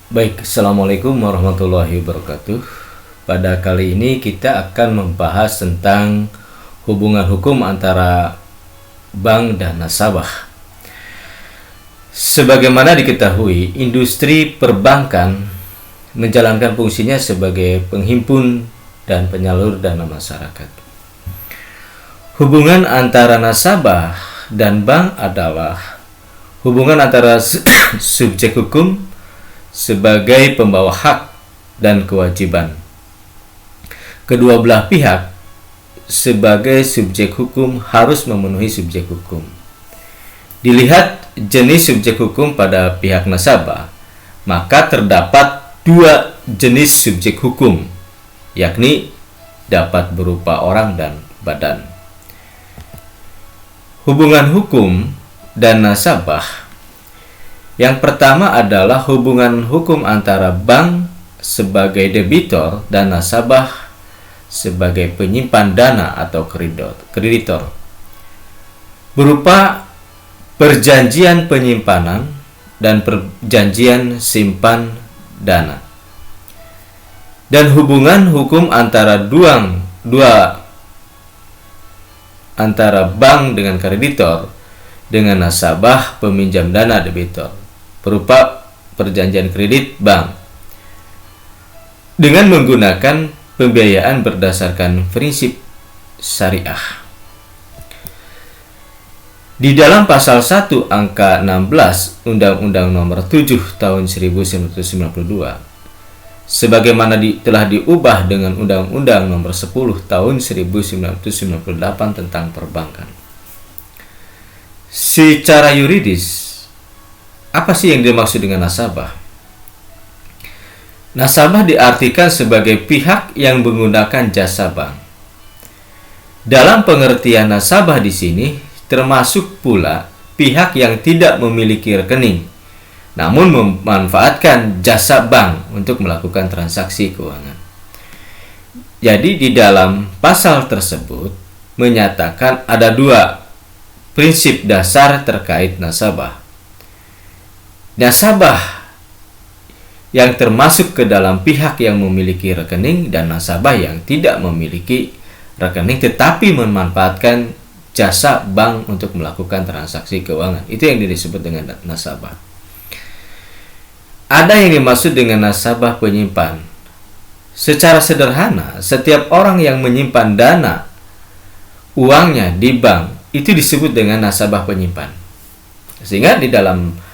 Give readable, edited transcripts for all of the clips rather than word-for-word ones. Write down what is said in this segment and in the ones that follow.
Baik, Assalamualaikum warahmatullahi wabarakatuh. Pada kali ini kita akan membahas tentang hubungan hukum antara bank dan nasabah. Sebagaimana diketahui, industri perbankan menjalankan fungsinya sebagai penghimpun dan penyalur dana masyarakat. Hubungan antara nasabah dan bank adalah hubungan antara subjek hukum sebagai pembawa hak dan kewajiban. Kedua belah pihak sebagai subjek hukum harus memenuhi subjek hukum. Dilihat jenis subjek hukum pada pihak nasabah, maka terdapat dua jenis subjek hukum, yakni dapat berupa orang dan badan. Hubungan hukum dan nasabah. Yang pertama adalah hubungan hukum antara bank sebagai debitor dan nasabah sebagai penyimpan dana atau kreditor, berupa perjanjian penyimpanan dan perjanjian simpan dana. Dan hubungan hukum antara antara bank dengan kreditor dengan nasabah peminjam dana debitor, berupa perjanjian kredit bank dengan menggunakan pembiayaan berdasarkan prinsip syariah. Di dalam pasal 1 angka 16 Undang-Undang Nomor 7 Tahun 1992, sebagaimana telah diubah dengan Undang-Undang Nomor 10 Tahun 1998 tentang perbankan. Secara yuridis, apa sih yang dimaksud dengan nasabah? Nasabah diartikan sebagai pihak yang menggunakan jasa bank. Dalam pengertian nasabah di sini termasuk pula pihak yang tidak memiliki rekening, namun memanfaatkan jasa bank untuk melakukan transaksi keuangan. Jadi di dalam pasal tersebut menyatakan ada dua prinsip dasar terkait nasabah. Nasabah yang termasuk ke dalam pihak yang memiliki rekening dan nasabah yang tidak memiliki rekening tetapi memanfaatkan jasa bank untuk melakukan transaksi keuangan. Itu yang disebut dengan nasabah. Ada yang dimaksud dengan nasabah penyimpan. Secara sederhana, setiap orang yang menyimpan dana uangnya di bank itu disebut dengan nasabah penyimpan. Sehingga di dalam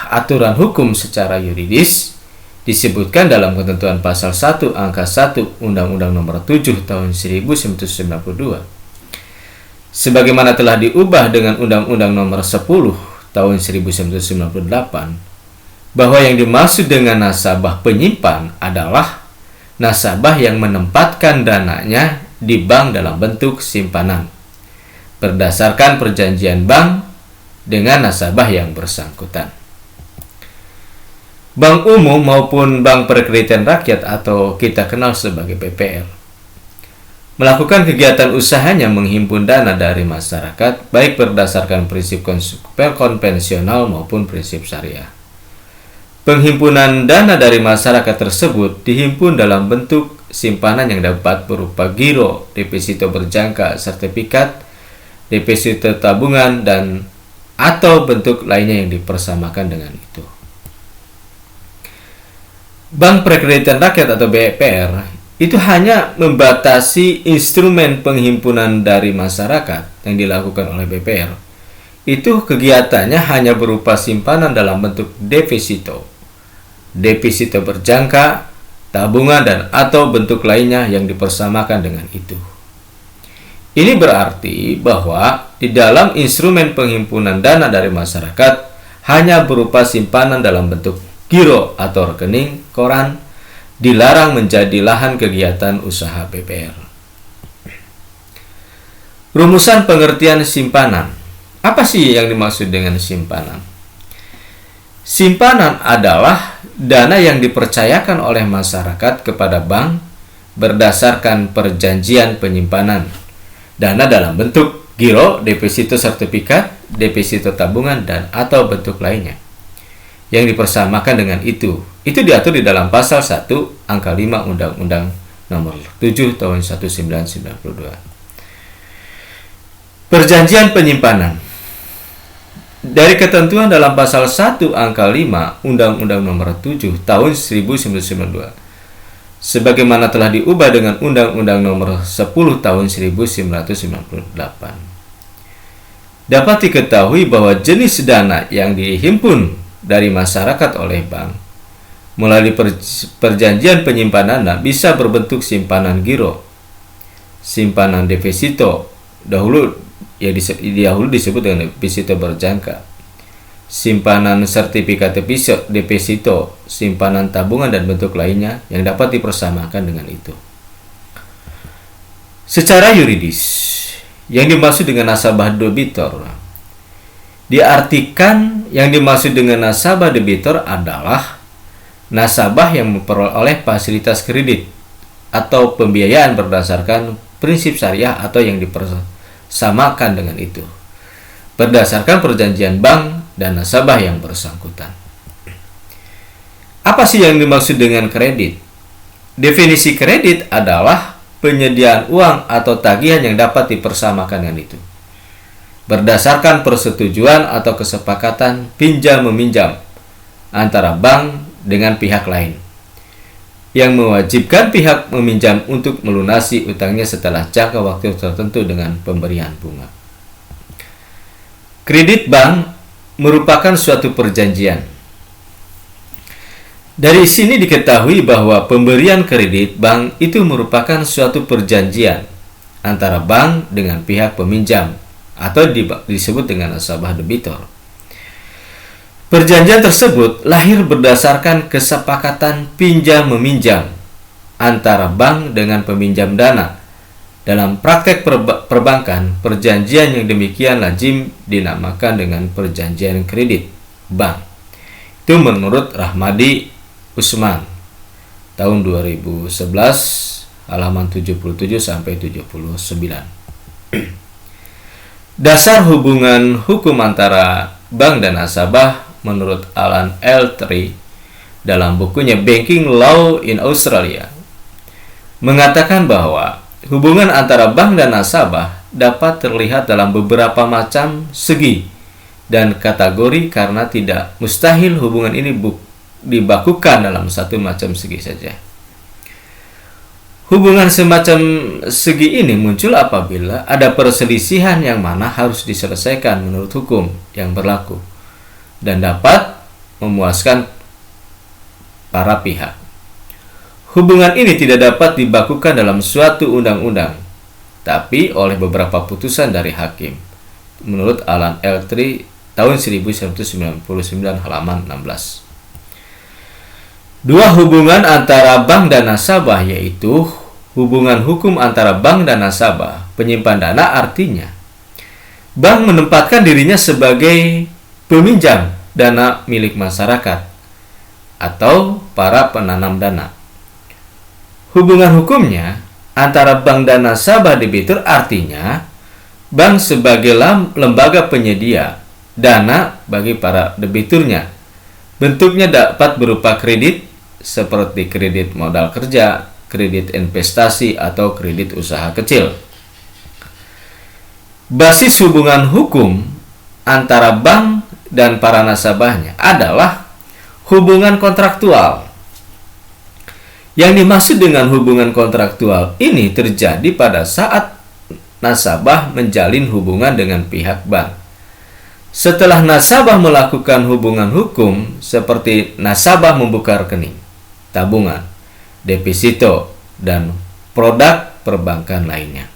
aturan hukum secara yuridis disebutkan dalam ketentuan pasal 1 angka 1 Undang-Undang Nomor 7 Tahun 1992, sebagaimana telah diubah dengan Undang-Undang Nomor 10 Tahun 1998, bahwa yang dimaksud dengan nasabah penyimpan adalah nasabah yang menempatkan dananya di bank dalam bentuk simpanan berdasarkan perjanjian bank dengan nasabah yang bersangkutan. Bank umum maupun bank perkreditan rakyat atau kita kenal sebagai BPR melakukan kegiatan usahanya menghimpun dana dari masyarakat baik berdasarkan prinsip konvensional maupun prinsip syariah. Penghimpunan dana dari masyarakat tersebut dihimpun dalam bentuk simpanan yang dapat berupa giro, deposito berjangka, sertifikat, deposito tabungan, dan atau bentuk lainnya yang dipersamakan dengan itu. Bank Perkreditan Rakyat atau BPR itu hanya membatasi instrumen penghimpunan dari masyarakat yang dilakukan oleh BPR. Itu kegiatannya hanya berupa simpanan dalam bentuk deposito berjangka, tabungan, dan atau bentuk lainnya yang dipersamakan dengan itu. Ini berarti bahwa di dalam instrumen penghimpunan dana dari masyarakat hanya berupa simpanan dalam bentuk giro atau rekening koran dilarang menjadi lahan kegiatan usaha BPR. Rumusan pengertian simpanan. Apa sih yang dimaksud dengan simpanan? Simpanan adalah dana yang dipercayakan oleh masyarakat kepada bank berdasarkan perjanjian penyimpanan. Dana dalam bentuk giro, deposito sertifikat, deposito tabungan, dan atau bentuk lainnya. yang dipersamakan dengan itu. Itu diatur di dalam pasal 1 angka 5 Undang-Undang Nomor 7 Tahun 1992. Perjanjian penyimpanan. Dari ketentuan dalam pasal 1 angka 5 Undang-Undang Nomor 7 Tahun 1992, sebagaimana telah diubah dengan Undang-Undang Nomor 10 Tahun 1998. Dapat diketahui bahwa jenis dana yang dihimpun dari masyarakat oleh bank melalui perjanjian penyimpanan dana bisa berbentuk simpanan giro, simpanan deposito, dahulu disebut dengan deposito berjangka, simpanan sertifikat deposito, simpanan tabungan, dan bentuk lainnya yang dapat dipersamakan dengan itu. Secara yuridis, yang dimaksud dengan nasabah debitor diartikan yang dimaksud dengan nasabah debitor adalah nasabah yang memperoleh fasilitas kredit atau pembiayaan berdasarkan prinsip syariah atau yang dipersamakan dengan itu berdasarkan perjanjian bank dan nasabah yang bersangkutan. Apa sih yang dimaksud dengan kredit? Definisi kredit adalah penyediaan uang atau tagihan yang dapat dipersamakan dengan itu berdasarkan persetujuan atau kesepakatan pinjam-meminjam antara bank dengan pihak lain yang mewajibkan pihak meminjam untuk melunasi utangnya setelah jangka waktu tertentu dengan pemberian bunga. Kredit bank merupakan suatu perjanjian. Dari sini diketahui bahwa pemberian kredit bank itu merupakan suatu perjanjian antara bank dengan pihak peminjam atau disebut dengan nasabah debitor. Perjanjian tersebut lahir berdasarkan kesepakatan pinjam-meminjam antara bank dengan peminjam dana. Dalam praktek perbankan, perjanjian yang demikian lazim dinamakan dengan perjanjian kredit bank. Itu menurut Rahmadi Usman tahun 2011 halaman 77 sampai 79. Dasar hubungan hukum antara bank dan nasabah menurut Alan Eltry dalam bukunya Banking Law in Australia mengatakan bahwa hubungan antara bank dan nasabah dapat terlihat dalam beberapa macam segi dan kategori karena tidak mustahil hubungan ini dibakukan dalam satu macam segi saja. Hubungan semacam segi ini muncul apabila ada perselisihan yang mana harus diselesaikan menurut hukum yang berlaku dan dapat memuaskan para pihak. Hubungan ini tidak dapat dibakukan dalam suatu undang-undang, tapi oleh beberapa putusan dari hakim. Menurut Alan Eltry tahun 1999 halaman 16. Dua hubungan antara bank dan nasabah, yaitu hubungan hukum antara bank dan nasabah penyimpan dana, artinya bank menempatkan dirinya sebagai peminjam dana milik masyarakat atau para penanam dana. Hubungan hukumnya antara bank dan nasabah debitur, artinya bank sebagai lembaga penyedia dana bagi para debiturnya. Bentuknya dapat berupa kredit seperti kredit modal kerja, kredit investasi, atau kredit usaha kecil. Basis hubungan hukum antara bank dan para nasabahnya adalah hubungan kontraktual. Yang dimaksud dengan hubungan kontraktual ini terjadi pada saat nasabah menjalin hubungan dengan pihak bank. Setelah nasabah melakukan hubungan hukum seperti nasabah membuka rekening, tabungan, deposito, dan produk perbankan lainnya.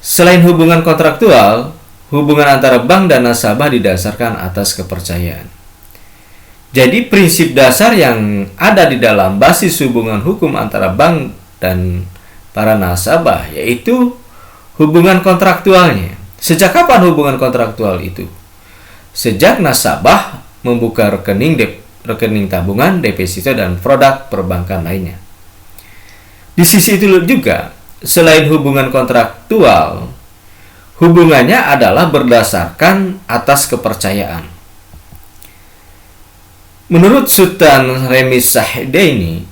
Selain hubungan kontraktual, hubungan antara bank dan nasabah didasarkan atas kepercayaan. Jadi prinsip dasar yang ada di dalam basis hubungan hukum antara bank dan para nasabah yaitu hubungan kontraktualnya. Sejak kapan hubungan kontraktual itu? Sejak nasabah membuka rekening tabungan, deposito, dan produk perbankan lainnya. Di sisi itu juga, selain hubungan kontraktual, hubungannya adalah berdasarkan atas kepercayaan. Menurut Sultan Remis Sahdaini,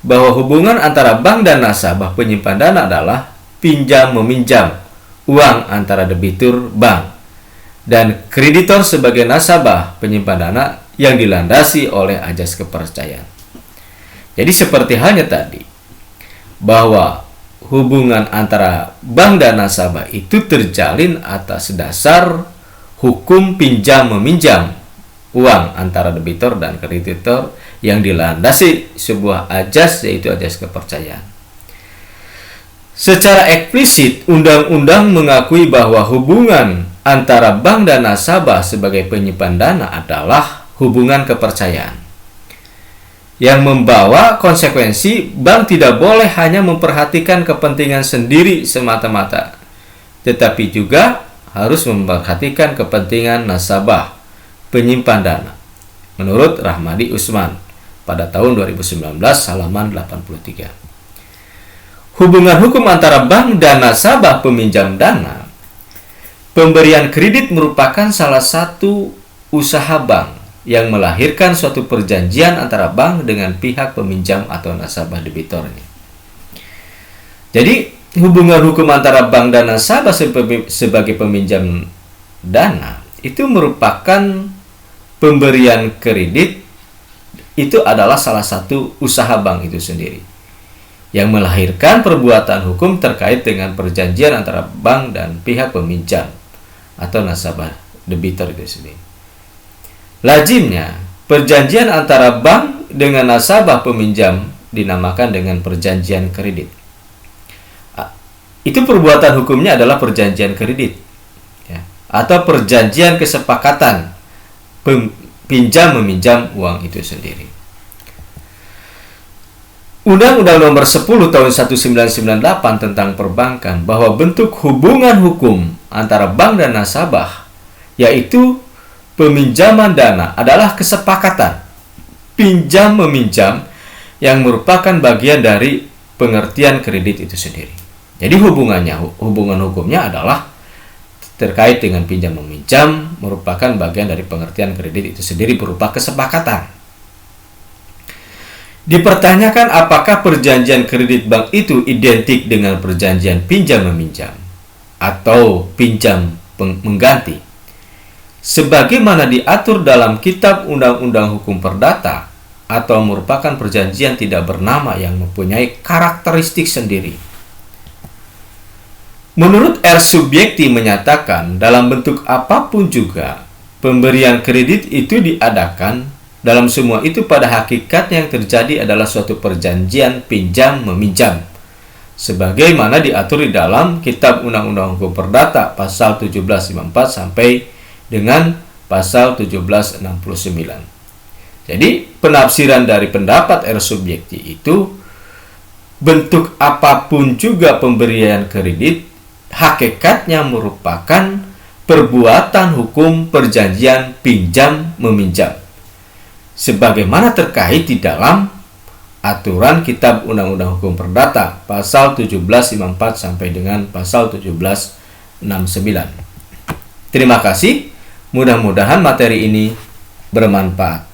bahwa hubungan antara bank dan nasabah penyimpan dana adalah pinjam meminjam uang antara debitur bank dan kreditor sebagai nasabah penyimpan dana yang dilandasi oleh ajas kepercayaan. Jadi seperti halnya tadi, bahwa hubungan antara bank dan nasabah itu terjalin atas dasar hukum pinjam meminjam uang antara debitur dan kreditor yang dilandasi sebuah ajas, yaitu ajas kepercayaan. Secara eksplisit, undang-undang mengakui bahwa hubungan antara bank dan nasabah sebagai penyimpan dana adalah hubungan kepercayaan yang membawa konsekuensi bank tidak boleh hanya memperhatikan kepentingan sendiri semata-mata, tetapi juga harus memperhatikan kepentingan nasabah penyimpan dana, menurut Rahmadi Usman pada tahun 2019 halaman 83. Hubungan hukum antara bank dan nasabah peminjam dana, pemberian kredit merupakan salah satu usaha bank yang melahirkan suatu perjanjian antara bank dengan pihak peminjam atau nasabah debitornya. Jadi, hubungan hukum antara bank dan nasabah sebagai peminjam dana itu merupakan pemberian kredit, itu adalah salah satu usaha bank itu sendiri yang melahirkan perbuatan hukum terkait dengan perjanjian antara bank dan pihak peminjam atau nasabah debitor itu sendiri. Lazimnya, perjanjian antara bank dengan nasabah peminjam dinamakan dengan perjanjian kredit. Itu perbuatan hukumnya adalah perjanjian kredit, ya, atau perjanjian kesepakatan pinjam meminjam uang itu sendiri. Undang-Undang Nomor 10 Tahun 1998 tentang perbankan bahwa bentuk hubungan hukum antara bank dan nasabah, yaitu peminjaman dana, adalah kesepakatan pinjam meminjam yang merupakan bagian dari pengertian kredit itu sendiri. Jadi hubungan hukumnya adalah terkait dengan pinjam meminjam, merupakan bagian dari pengertian kredit itu sendiri berupa kesepakatan. Dipertanyakan apakah perjanjian kredit bank itu identik dengan perjanjian pinjam meminjam atau pinjam mengganti sebagaimana diatur dalam Kitab Undang-Undang Hukum Perdata, atau merupakan perjanjian tidak bernama yang mempunyai karakteristik sendiri. Menurut R. Subjekti menyatakan, dalam bentuk apapun juga pemberian kredit itu diadakan, dalam semua itu pada hakikatnya yang terjadi adalah suatu perjanjian pinjam meminjam sebagaimana diatur di dalam Kitab Undang-Undang Hukum Perdata pasal 1754 sampai dengan pasal 1769. Jadi penafsiran dari pendapat R. Subjekti itu, bentuk apapun juga pemberian kredit hakikatnya merupakan perbuatan hukum perjanjian pinjam meminjam sebagaimana terkait di dalam aturan Kitab Undang-Undang Hukum Perdata pasal 1754 sampai dengan pasal 1769. Terima kasih, mudah-mudahan materi ini bermanfaat.